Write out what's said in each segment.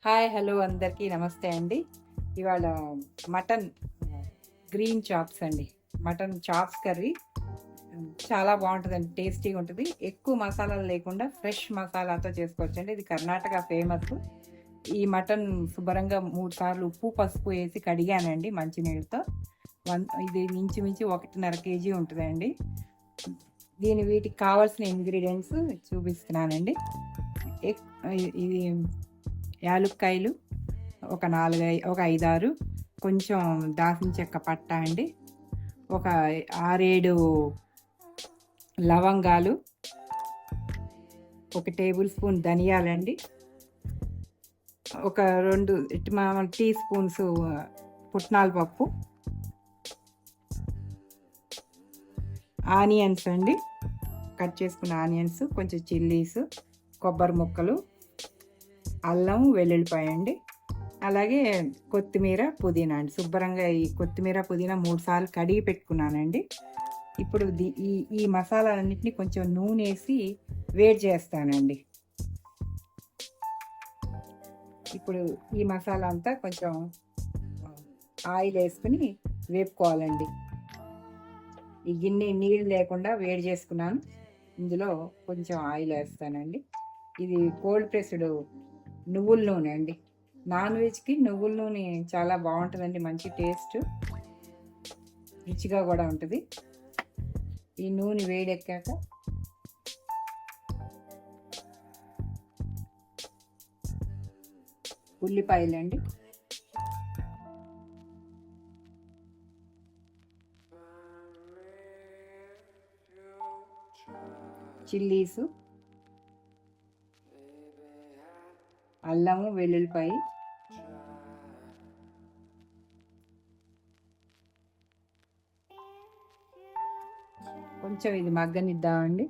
Hi hello అందరికీ నమస్తే అండి. ఇవాళ మటన్ గ్రీన్ చాప్స్ అండి. మటన్ చాప్స్ కర్రీ చాలా బాగుంటుందండి, టేస్టీగా ఉంటుంది. ఎక్కువ మసాలాలు లేకుండా ఫ్రెష్ మసాలాతో చేసుకోవచ్చండి. ఇది కర్ణాటక ఫేమస్. ఈ మటన్ శుభ్రంగా 3 సార్లు ఉప్పు పసుపు వేసి కడిగానండి మంచినీళ్ళతో. ఇది ఇంచుమించు 1.5 kg ఉంటుందండి. వీటికి కావాల్సిన ఇంగ్రీడియంట్స్ చూపిస్తున్నానండి. ఇది యాలుక్కాయలు ఒక 5-6, కొంచెం దాల్చిన చెక్క పట్ట అండి, ఒక 6-7 లవంగాలు, 1 టేబుల్ స్పూన్ ధనియాలండి, ఒక 2 టీ స్పూన్స్ పుట్నాల పప్పు, ఆనియన్స్ అండి, కట్ చేసుకున్న ఆనియన్స్, కొంచెం చిల్లీస్, కొబ్బరి ముక్కలు, అల్లం వెల్లుల్లిపాయ అండి, అలాగే కొత్తిమీర పుదీనా అండి. శుభ్రంగా ఈ కొత్తిమీర పుదీనా 3 సార్లు కడిగి పెట్టుకున్నానండి. ఇప్పుడు ఈ మసాలాలన్నింటినీ కొంచెం నూనె వేసి వేడి చేస్తానండి. ఇప్పుడు ఈ మసాలా అంతా కొంచెం ఆయిల్ వేసుకుని వేపుకోవాలండి. ఈ గిన్నె నీళ్ళు లేకుండా వేడి చేసుకున్నాను. ఇందులో కొంచెం ఆయిల్ వేస్తానండి. ఇది కోల్డ్ ప్రెస్డ్ నువ్వుల నూనె అండి. నాన్ వెజ్కి నువ్వుల నూనె చాలా బాగుంటుందండి, మంచి టేస్ట్, రుచిగా కూడా ఉంటుంది. ఈ నూనె వేడెక్కాక ఉల్లిపాయలండి, చిల్లీసు, అల్లము వెల్లుల్లిపాయ, కొంచెం ఇది మగ్గనిద్దామండి.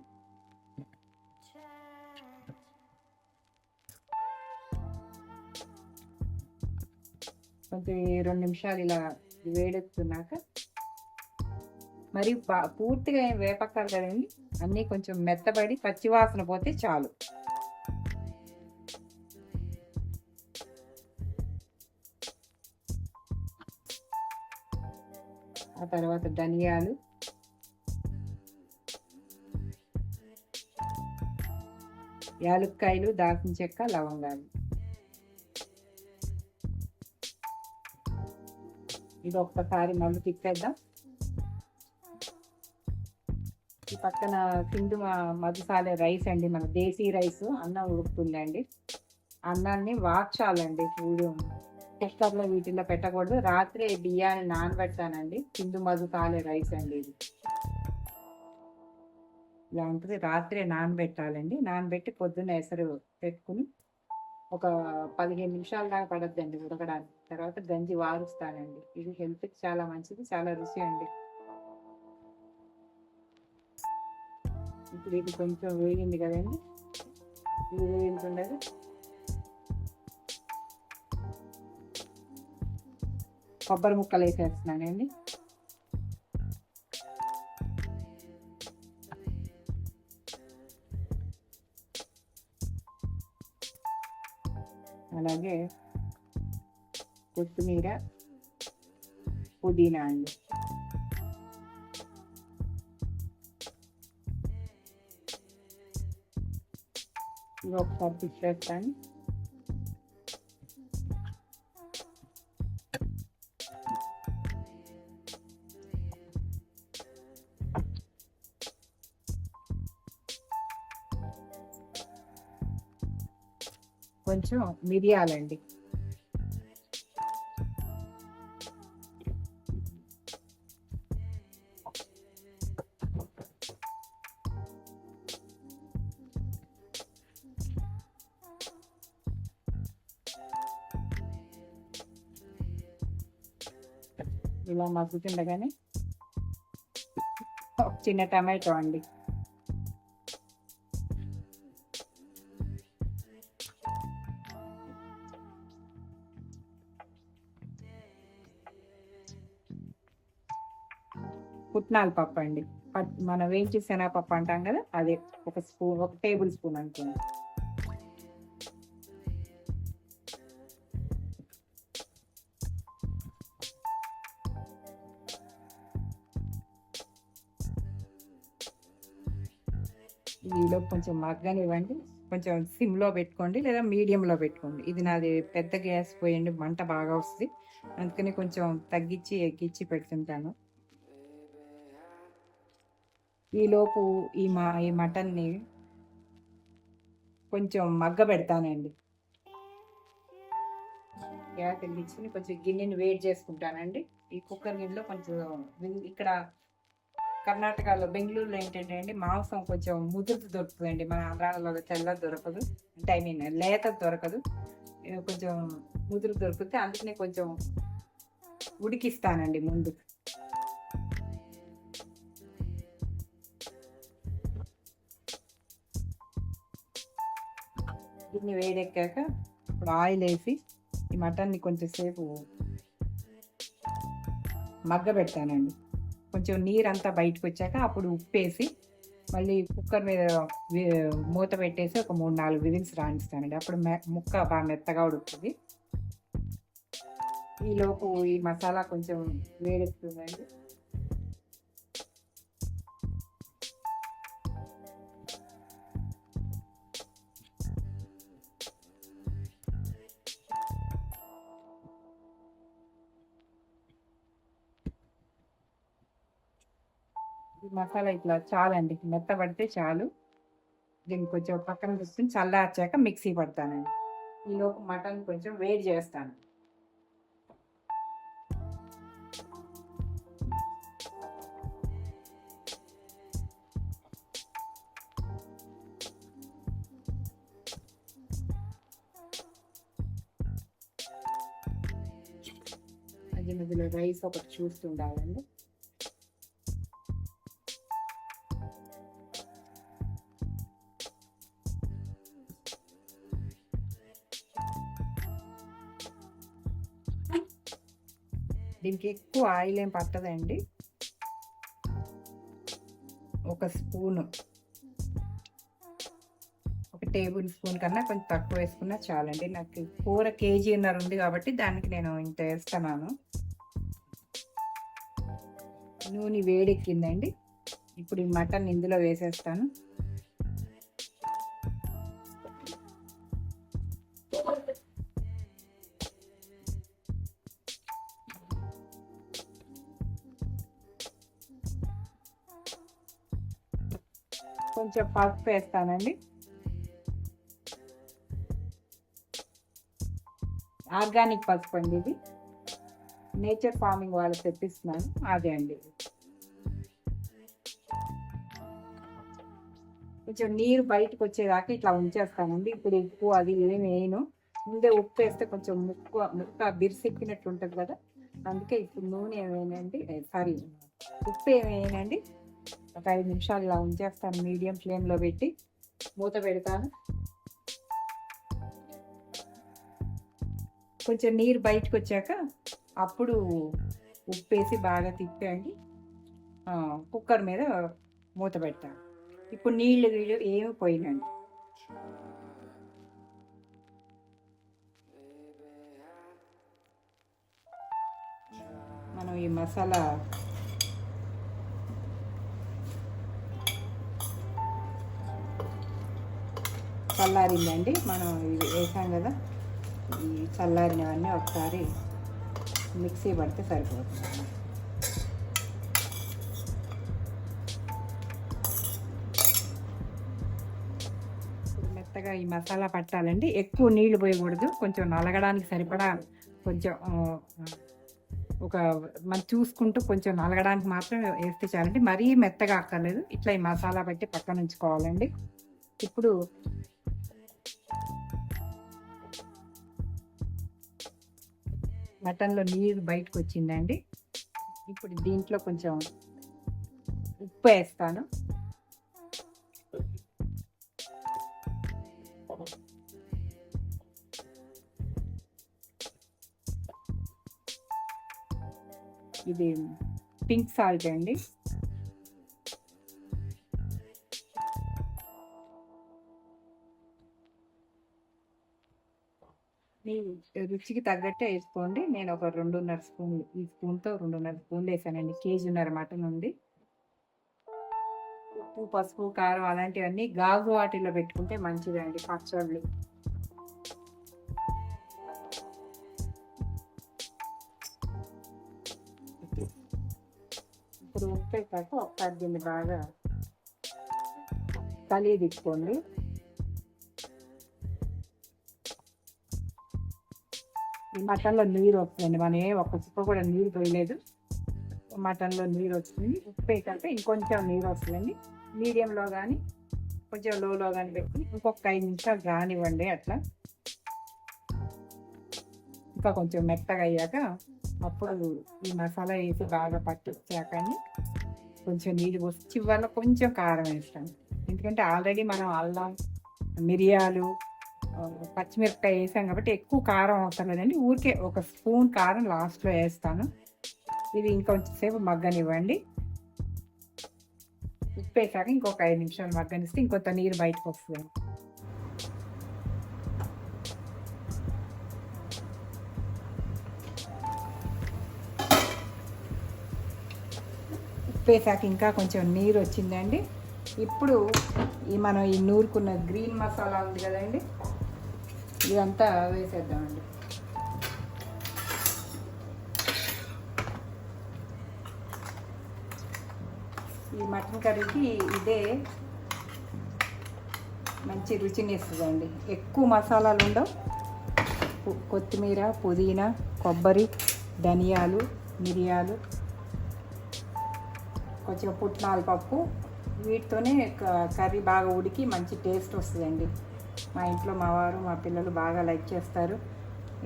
కొంచెం 2 నిమిషాలు ఇలా వేడెక్కుతున్నాక, మరి పూర్తిగా ఏం వేపక్కర్ కదండి, అన్నీ కొంచెం మెత్తబడి పచ్చివాసన పోతే చాలు. ఆ తర్వాత ధనియాలు, యాలుక్కాయలు, దాల్చిన చెక్క, లవంగాలు. ఇది ఒక్కసారి మళ్ళీ తిప్పేద్దాం. ఈ పక్కన సింధు మధుసాలే రైస్ అండి, మన దేశీ రైస్ అన్నం ఉడుకుతుందండి. అన్నాన్ని వార్చాలండి, కుక్కర్లో వీటిల్లో పెట్టకూడదు. రాత్రి బియ్యాన్ని నానబెడతానండి. సింధు మధుసాలే రైస్ అండి ఇది. ఇలా ఉంటుంది. రాత్రే నానబెట్టాలండి. నానబెట్టి పొద్దున్న ఎసరు పెట్టుకుని ఒక 15 నిమిషాల దాకా పడద్దండి ఉడకడానికి. తర్వాత గంజి వారుస్తానండి. ఇది హెల్త్కి చాలా మంచిది, చాలా రుచి అండి. ఇప్పుడు ఇది కొంచెం వేగింది కదండి, ఇది వేగుతుండగా కొబ్బరి ముక్కలు వేసేస్తున్నానండి. అలాగే కొత్తిమీర, పుదీనా అండి. ఇది ఒకసారి తిప్పేస్తాను. కొంచెం మిరియాలండి, ఇలా మగ్గుతుండగానే ఒక చిన్న టమాటో అండి, పుట్నాల పప్పు అండి, మనం వేయించి శనగపప్పు అంటాం కదా, అదే ఒక టేబుల్ స్పూన్ అనుకోండి. ఈలోపు కొంచెం మగ్గనివ్వండి. కొంచెం సిమ్‌లో పెట్టుకోండి లేదా మీడియంలో పెట్టుకోండి. ఇది నాది పెద్ద గ్యాస్ పొయ్యండి. మంట బాగా వస్తది. అందుకని కొంచెం తగ్గించి, ఎక్కిచ్చి పెడుతుంటాను. ఈలోపు ఈ మటన్‌ని కొంచెం మగ్గబెడతానండి. గ్యాస్ వెలిగించుకొని కొంచెం గిన్నెని వేడి చేసుకుంటానండి. ఈ కుక్కర్ గిన్నెలో కొంచెం ఇక్కడ కర్ణాటకలో బెంగుళూరులో ఏంటంటే అండి మాంసం కొంచెం ముదురుది దొరుకుతుందండి. మన ఆంధ్రాలో తెల్లది దొరకదు. అంటే ఐ మీన్ లేతది దొరకదు. కొంచెం ముదురు దొరుకుతుంది. అందుకనే కొంచెం ఉడికిస్తానండి ముందు. గిన్నె వేడెక్కాక ఇప్పుడు ఆయిల్ వేసి ఈ మటన్ని కొంచెం సేపు మగ్గబెడతానండి. కొంచెం నీరంతా బయటకు వచ్చాక అప్పుడు ఉప్పేసి మళ్ళీ కుక్కర్ మీద మూత పెట్టేసి ఒక 3-4 విజిల్స్ రాణిస్తానండి. అప్పుడు ముక్క బాగా మెత్తగా ఉడుకుతుంది. ఈలోపు ఈ మసాలా కొంచెం వేడెక్కుతుందండి. ఈ మసాలా ఇట్లా చాలండి, మెత్తబడితే చాలు. దీన్ని కొంచెం పక్కన తీసుకుని చల్లార్చాక మిక్సీ పడతానండి. ఈలోపు మటన్ కొంచెం వేడి చేస్తాను. మధ్య మధ్యలో రైస్ ఒకటి చూస్తుండాలండి. దీనికి ఎక్కువ ఆయిల్ ఏం పట్టదండి. ఒక స్పూను, ఒక టేబుల్ స్పూన్ కన్నా కొంచెం తక్కువ వేసుకున్నా చాలండి. నాకు కూర 1.5 kg ఉంది కాబట్టి దానికి నేను ఇంత వేస్తున్నాను. నూనె వేడెక్కిందండి. ఇప్పుడు ఈ మటన్ ఇందులో వేసేస్తాను. కొంచెం పసుపు వేస్తానండి. ఆర్గానిక్ పసుపు అండి, ఇది నేచర్ ఫార్మింగ్ వాళ్ళు తెప్పిస్తున్నాను, అదే అండి. కొంచెం నీరు బయటకు వచ్చేదాకా ఇట్లా ఉంచేస్తానండి. ఇప్పుడు ఉప్పు అది ఏమి వేయను. ముందే ఉప్పు వేస్తే కొంచెం ముక్క బిరిసెక్కినట్టు ఉంటుంది కదా, అందుకే ఇప్పుడు నూనె ఏమేనండి, సారీ ఉప్పు ఏమేనండి. ఒక 5 నిమిషాలు ఇలా ఉంచేస్తాను. మీడియం ఫ్లేమ్లో పెట్టి మూత పెడతాను. కొంచెం నీరు బయటకు వచ్చాక అప్పుడు ఉప్పేసి బాగా తిప్పండి కుక్కర్ మీద మూత పెడతాను. ఇప్పుడు నీళ్ళు ఏమి పోయినండి. మనం ఈ మసాలా చల్లారిందండి. మనం ఇది వేసాం కదా, ఈ చల్లారినవన్నీ ఒకసారి మిక్సీ పడితే సరిపోతుంది. మెత్తగా ఈ మసాలా పట్టాలండి. ఎక్కువ నీళ్లు పోయకూడదు. కొంచెం నలగడానికి సరిపడా కొంచెం ఒక మనం చూసుకుంటూ కొంచెం నలగడానికి మాత్రం వేస్తే చాలండి. మరీ మెత్తగా అక్కర్లేదు. ఇట్లా ఈ మసాలా పెట్టి పక్కన ఉంచుకోవాలండి. ఇప్పుడు మటన్లో నీరు బయటకు వచ్చిందండి. ఇప్పుడు దీంట్లో కొంచెం ఉప్పు వేస్తాను. ఇది పింక్ సాల్ట్ అండి. మీ రుచికి తగ్గట్టే వేసుకోండి. నేను ఒక 2.5 స్పూన్లు, ఈ స్పూన్తో 2.5 స్పూన్లు వేసానండి. 1.5 kg మటన్ ఉంది. ఉప్పు, పసుపు, కారం అలాంటివన్నీ గాజు వాటిలో పెట్టుకుంటే మంచిదండి పచ్చళ్ళు. ఇప్పుడు ఉప్పు వేసాక ఒకసారి దీన్ని బాగా కలిగి తిప్పుకోండి. ఈ మటన్లో నీరు వస్తుంది, మనం ఒక్క చుక్క కూడా నీరు పోయలేదు. మటన్లో నీరు వస్తుంది. ఉప్పు వేసాక ఇంకొంచెం నీరు వస్తుందండి. మీడియంలో కానీ కొంచెం లోలో కానీ పెట్టి ఇంకొక 5 నిమిషాలు రానివ్వండి. అట్లా ఇంకా కొంచెం మెత్తగా అయ్యాక అప్పుడు ఈ మసాలా వేసి బాగా పట్టించాక కొంచెం నీళ్ళు పోసి చివరిలో కొంచెం కారం వేస్తాను. ఎందుకంటే ఆల్రెడీ మనం అల్లం, మిరియాలు, పచ్చిమిరపకాయ వేసాం కాబట్టి ఎక్కువ కారం అవసరం లేదండి. ఊరికే ఒక స్పూన్ కారం లాస్ట్లో వేస్తాను. ఇది ఇంకొంచెం సేపు మగ్గనివ్వండి. ఉప్పు వేసాక ఇంకొక 5 నిమిషాలు మగ్గనిస్తే ఇంకొంత నీరు బయటకు వస్తుంది. ఉప్పు వేసాక ఇంకా కొంచెం నీరు వచ్చిందండి. ఇప్పుడు మనం ఈ నూరుకున్న గ్రీన్ మసాలా ఉంది కదండి, ఇదంతా వేసేద్దామండి. ఈ మటన్ కర్రీకి ఇదే మంచి రుచిని ఇస్తుందండి. ఎక్కువ మసాలాలు ఉండవు. కొత్తిమీర, పుదీనా, కొబ్బరి, ధనియాలు, మిరియాలు, కొంచెం పుట్నాల పప్పు, వీటితోనే కర్రీ బాగా ఉడికి మంచి టేస్ట్ వస్తుందండి. మా ఇంట్లో మా వారు, మా పిల్లలు బాగా లైక్ చేస్తారు.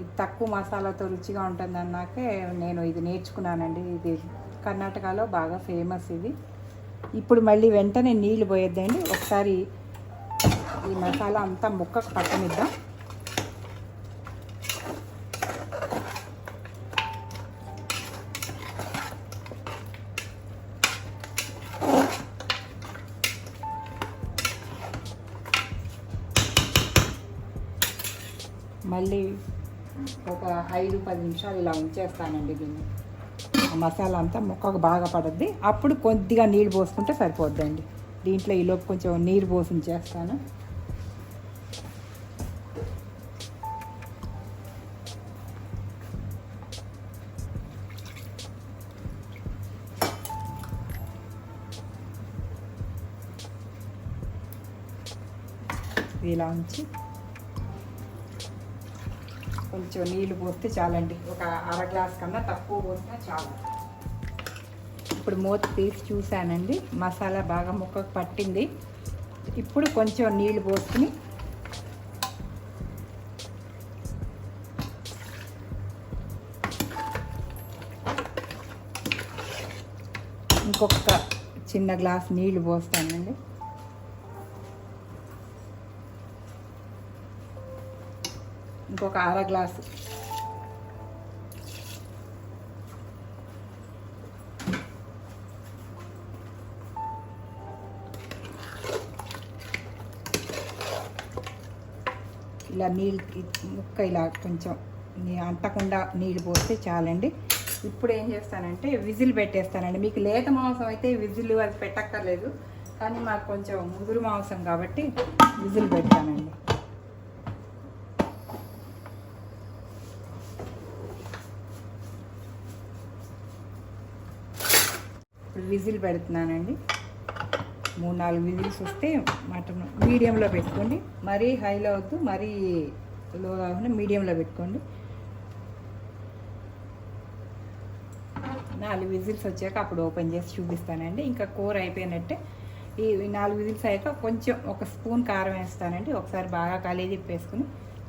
ఇది తక్కువ మసాలాతో రుచిగా ఉంటుంది అన్నాకే నేను ఇది నేర్చుకున్నానండి. ఇది కర్ణాటకలో బాగా ఫేమస్ ఇది. ఇప్పుడు మళ్ళీ వెంటనే నీళ్ళు పోయొద్దండి. ఒకసారి ఈ మసాలా అంతా ముక్కకు పట్టనిద్దాం. మళ్ళీ ఒక 5-10 నిమిషాలు ఇలా ఉంచేస్తానండి. దీన్ని మసాలా అంతా ముక్కకు బాగా పడుద్ది. అప్పుడు కొద్దిగా నీళ్ళు పోసుకుంటే సరిపోద్దండి. దీంట్లో ఈలోపు కొంచెం నీరు పోసి ఉంచేస్తాను. ఇలా ఉంచి కొంచెం నీళ్ళు పోస్తే చాలండి. ఒక అర గ్లాస్ కన్నా తక్కువ పోసినా చాలు. ఇప్పుడు మూత తీసి చూశానండి, మసాలా బాగా ముక్కకు పట్టింది. ఇప్పుడు కొంచెం నీళ్ళు పోసుకుని ఇంకొక చిన్న గ్లాస్ నీళ్ళు పోస్తానండి. ఇంకొక అర గ్లాసు. ఇలా నీళ్ళకి ముక్క ఇలా కొంచెం అంటకుండా నీళ్ళు పోస్తే చాలండి. ఇప్పుడు ఏం చేస్తానంటే విజిల్ పెట్టేస్తానండి. మీకు లేత మాంసం అయితే విజిల్ అది పెట్టక్కర్లేదు, కానీ మాకు కొంచెం ముదురు మాంసం కాబట్టి విజిల్ పెడతానండి. ఇప్పుడు విజిల్ పెడుతున్నానండి. 3-4 విజిల్స్ వస్తే మటన్ మీడియంలో పెట్టుకోండి. మరీ హైలో వద్దు, మరీ లో కాకుండా మీడియంలో పెట్టుకోండి. 4 విజిల్స్ వచ్చాక అప్పుడు ఓపెన్ చేసి చూపిస్తానండి. ఇంకా కూర అయిపోయినట్టే. ఈ 4 విజిల్స్ అయ్యాక కొంచెం ఒక స్పూన్ కారం వేస్తానండి. ఒకసారి బాగా కలిగి తిప్పేసుకుని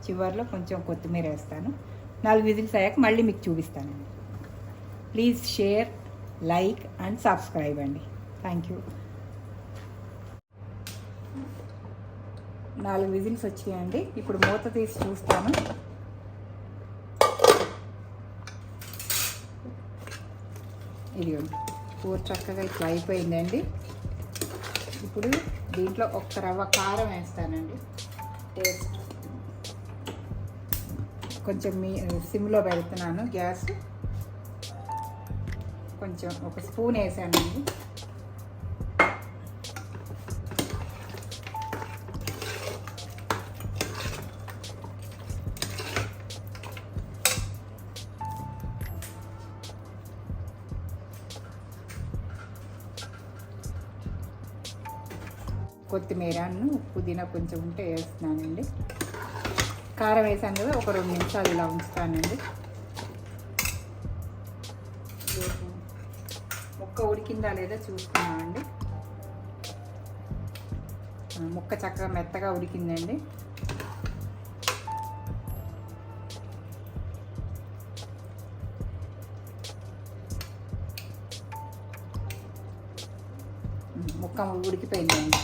చివరిలో కొంచెం కొత్తిమీర వేస్తాను. 4 విజిల్స్ అయ్యాక మళ్ళీ మీకు చూపిస్తానండి. Please share, like and subscribe అండి. Thank you. 4 విజిల్స్ వచ్చాయండి. ఇప్పుడు మూత తీసి చూస్తాను. ఇదిగోండి, కూర చక్కగా ఇట్లా అయిపోయిందండి. ఇప్పుడు దీంట్లో ఒక్క రవ్వ కారం వేస్తానండి. టేస్ట్ కొంచెం సిమ్లో పెడుతున్నాను గ్యాస్. కొంచెం ఒక స్పూన్ వేసానండి. కొత్తిమీరను పుదీనా కొంచెం ఉంటే వేస్తున్నానండి. కారం వేసాను కదా, ఒక 2 నిమిషాలు ఇలా ఉంచుతానండి. ముక్క ఉడికిందా లేదా చూసుకున్నామండి. ముక్క చక్కగా మెత్తగా ఉడికిందండి. ముక్క ఉడికిపోయిందండి.